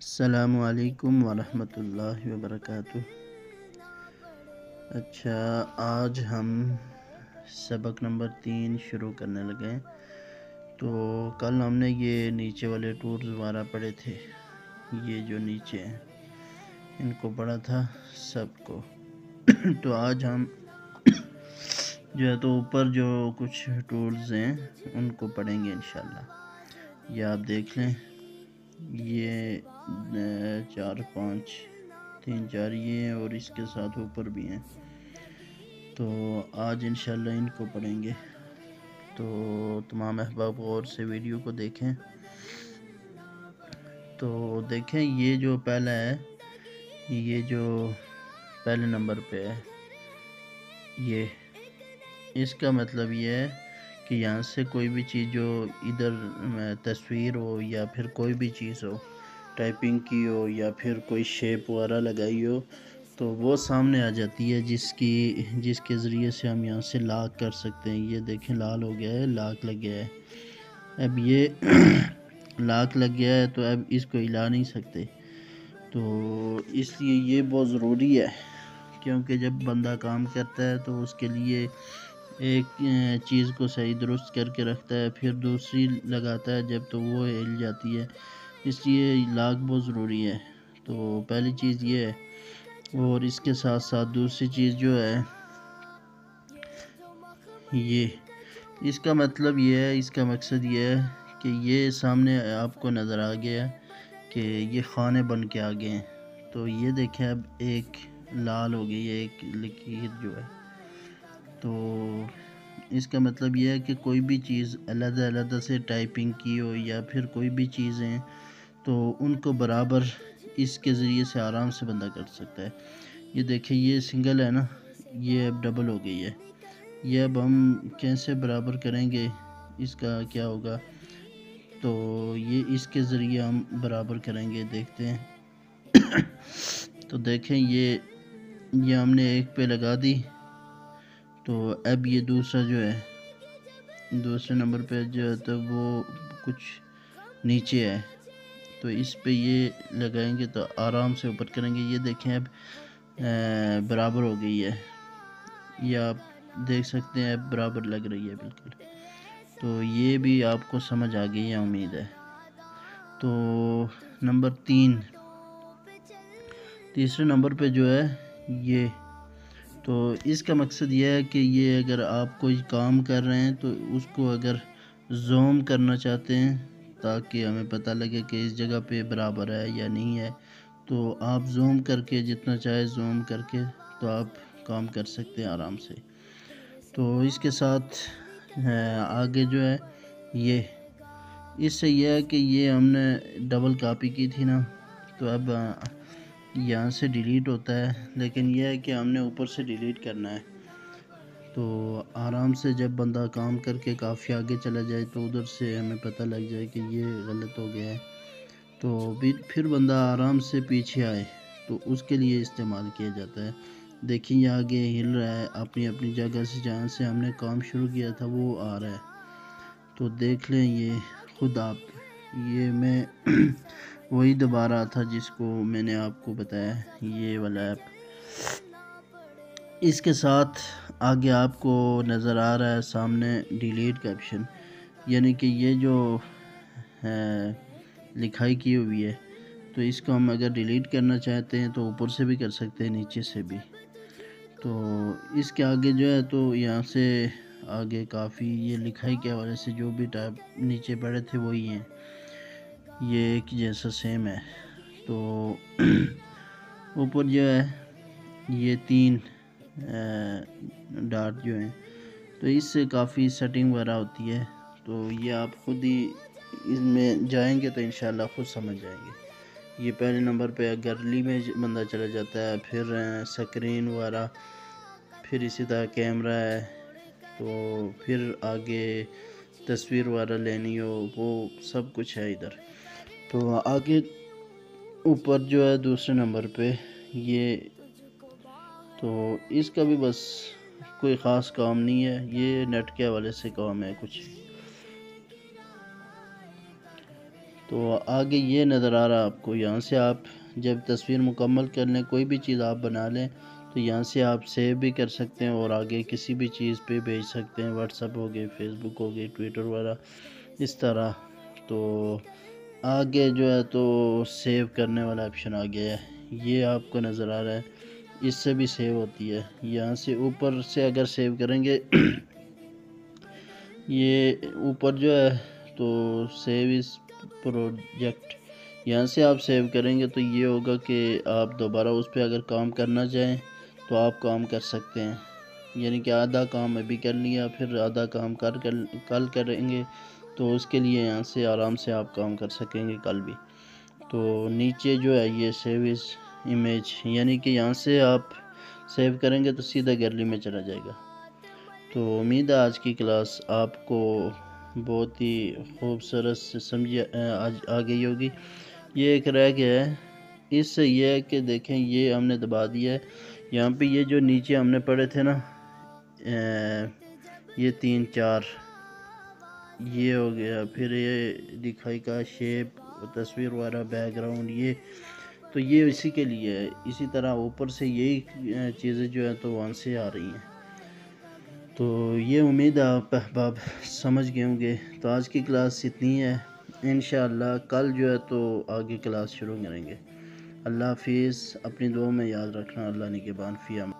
السلام علیکم ورحمۃ اللہ وبرکاتہ۔ اچھا، آج ہم سبق نمبر 3 شروع کرنے لگے ہیں۔ تو کل ہم نے یہ نیچے والے ٹورز دوبارہ پڑھے تھے، یہ جو نیچے ہیں ان کو پڑھا تھا سب کو۔ تو آج ہم جو ہے تو اوپر جو کچھ ٹورز ہیں ان کو پڑھیں گے انشاءاللہ۔ یہ آپ دیکھ لیں، یہ 4 5 3 4 یہ ہیں اور اس کے ساتھ اوپر بھی ہیں۔ تو آج انشاءاللہ ان کو پڑھیں گے۔ تو تمام احباب غور سے ویڈیو کو دیکھیں۔ تو دیکھیں، یہ جو پہلا ہے، یہ جو پہلے نمبر پہ ہے، یہ اس کا مطلب یہ ہے کہ یہاں سے کوئی بھی چیز جو ادھر تصویر ہو یا پھر کوئی بھی چیز ہو ٹائپنگ کی ہو یا پھر کوئی شیپ وغیرہ لگائی ہو تو وہ سامنے آ جاتی ہے، جس کے ذریعے سے ہم یہاں سے لاک کر سکتے ہیں۔ یہ دیکھیں لال ہو گیا ہے، لاک لگ گیا ہے۔ اب یہ لاک لگ گیا ہے تو اب اس کو ہلا نہیں سکتے۔ تو اس لیے یہ بہت ضروری ہے، کیونکہ جب بندہ کام کرتا ہے تو اس کے لیے ایک چیز کو صحیح درست کر کے رکھتا ہے، پھر دوسری لگاتا ہے جب تو وہ ہل جاتی ہے، اس لیے لاک بہت ضروری ہے۔ تو پہلی چیز یہ ہے، اور اس کے ساتھ ساتھ دوسری چیز جو ہے، یہ اس کا مطلب یہ ہے، اس کا مقصد یہ ہے کہ یہ سامنے آپ کو نظر آ گیا کہ یہ خانے بن کے آ گئے ہیں۔ تو یہ دیکھیں، اب ایک لال ہو گئی ہے، ایک لکیر جو ہے۔ تو اس کا مطلب یہ ہے کہ کوئی بھی چیز علیحدہ علیحدہ سے ٹائپنگ کی ہو یا پھر کوئی بھی چیزیں تو ان کو برابر اس کے ذریعے سے آرام سے بندہ کر سکتا ہے۔ یہ دیکھیں، یہ سنگل ہے نا، یہ اب ڈبل ہو گئی ہے۔ یہ اب ہم کیسے برابر کریں گے، اس کا کیا ہوگا؟ تو یہ اس کے ذریعے ہم برابر کریں گے، دیکھتے ہیں۔ تو دیکھیں، یہ ہم نے ایک پہ لگا دی، تو اب یہ دوسرا جو ہے، دوسرے نمبر پہ جو ہے تو وہ کچھ نیچے ہے، تو اس پہ یہ لگائیں گے تو آرام سے اوپر کریں گے۔ یہ دیکھیں اب برابر ہو گئی ہے، یہ آپ دیکھ سکتے ہیں، اب برابر لگ رہی ہے بالکل۔ تو یہ بھی آپ کو سمجھ آ گئی ہے امید ہے۔ تو نمبر 3، تیسرے نمبر پہ جو ہے یہ، تو اس کا مقصد یہ ہے کہ یہ اگر آپ کوئی کام کر رہے ہیں تو اس کو اگر زوم کرنا چاہتے ہیں تاکہ ہمیں پتہ لگے کہ اس جگہ پہ برابر ہے یا نہیں ہے، تو آپ زوم کر کے جتنا چاہے زوم کر کے تو آپ کام کر سکتے ہیں آرام سے۔ تو اس کے ساتھ آگے جو ہے یہ، اس سے یہ ہے کہ یہ ہم نے ڈبل کاپی کی تھی نا، تو اب یہاں سے ڈیلیٹ ہوتا ہے، لیکن یہ ہے کہ ہم نے اوپر سے ڈیلیٹ کرنا ہے۔ تو آرام سے جب بندہ کام کر کے کافی آگے چلا جائے تو ادھر سے ہمیں پتہ لگ جائے کہ یہ غلط ہو گیا ہے، تو پھر بندہ آرام سے پیچھے آئے تو اس کے لیے استعمال کیا جاتا ہے۔ دیکھیں، یہ آگے ہل رہا ہے اپنی اپنی جگہ سے، جہاں سے ہم نے کام شروع کیا تھا وہ آ رہا ہے۔ تو دیکھ لیں، یہ خود آپ، یہ میں وہی دبا رہا تھا جس کو میں نے آپ کو بتایا، یہ والا ایپ۔ اس کے ساتھ آگے آپ کو نظر آ رہا ہے سامنے ڈیلیٹ کا آپشن، یعنی کہ یہ جو لکھائی کی ہوئی ہے، تو اس کو ہم اگر ڈیلیٹ کرنا چاہتے ہیں تو اوپر سے بھی کر سکتے ہیں، نیچے سے بھی۔ تو اس کے آگے جو ہے تو یہاں سے آگے کافی یہ لکھائی کے حوالے سے جو بھی ٹائپ نیچے پڑے تھے وہی ہیں، یہ ایک جیسا سیم ہے۔ تو اوپر جو ہے یہ 3 ڈاٹ جو ہیں، تو اس سے کافی سیٹنگ وغیرہ ہوتی ہے، تو یہ آپ خود ہی اس میں جائیں گے تو انشاءاللہ خود سمجھ جائیں گے۔ یہ پہلے نمبر پہ گیلری میں بندہ چلا جاتا ہے، پھر سکرین وغیرہ، پھر اسی طرح کیمرہ ہے، تو پھر آگے تصویر وغیرہ لینی ہو وہ سب کچھ ہے ادھر۔ تو آگے اوپر جو ہے دوسرے نمبر پہ یہ، تو اس کا بھی بس کوئی خاص کام نہیں ہے، یہ نیٹ کے حوالے سے کام ہے کچھ۔ تو آگے یہ نظر آ رہا آپ کو، یہاں سے آپ جب تصویر مکمل کر لیں، کوئی بھی چیز آپ بنا لیں تو یہاں سے آپ سیو بھی کر سکتے ہیں اور آگے کسی بھی چیز پہ بھیج سکتے ہیں، واٹس ایپ ہو گئے، فیس بک ہو گئی، ٹویٹر وغیرہ اس طرح۔ تو آگے جو ہے تو سیو کرنے والا آپشن آ گیا ہے، یہ آپ کو نظر آ رہا ہے، اس سے بھی سیو ہوتی ہے۔ یہاں سے اوپر سے اگر سیو کریں گے یہ اوپر جو ہے تو سیو اس پروجیکٹ، یہاں سے آپ سیو کریں گے تو یہ ہوگا کہ آپ دوبارہ اس پہ اگر کام کرنا چاہیں تو آپ کام کر سکتے ہیں، یعنی کہ آدھا کام ابھی کر لیا، پھر آدھا کام کل کریں گے تو اس کے لیے یہاں سے آرام سے آپ کام کر سکیں گے کل بھی۔ تو نیچے جو ہے یہ سیو از امیج، یعنی کہ یہاں سے آپ سیو کریں گے تو سیدھا گیلری میں چلا جائے گا۔ تو امید ہے آج کی کلاس آپ کو بہت ہی خوبصورت سے سمجھ آ گئی ہوگی۔ یہ ایک رہ گیا ہے، اس سے یہ ہے کہ دیکھیں یہ ہم نے دبا دیا ہے، یہاں پہ یہ جو نیچے ہم نے پڑھے تھے نا یہ 3 4 یہ ہو گیا، پھر یہ دکھائی کا شیپ، تصویر وغیرہ، بیک گراؤنڈ، یہ تو یہ اسی کے لیے ہے۔ اسی طرح اوپر سے یہی چیزیں جو ہیں تو وہاں سے آ رہی ہیں۔ تو یہ امید ہے آپ احباب سمجھ گئے ہوں گے۔ تو آج کی کلاس اتنی ہے، انشاءاللہ کل جو ہے تو آگے کلاس شروع کریں گے۔ اللہ حافظ، اپنی دعاؤں میں یاد رکھنا۔ اللہ نگہبان، فی امان۔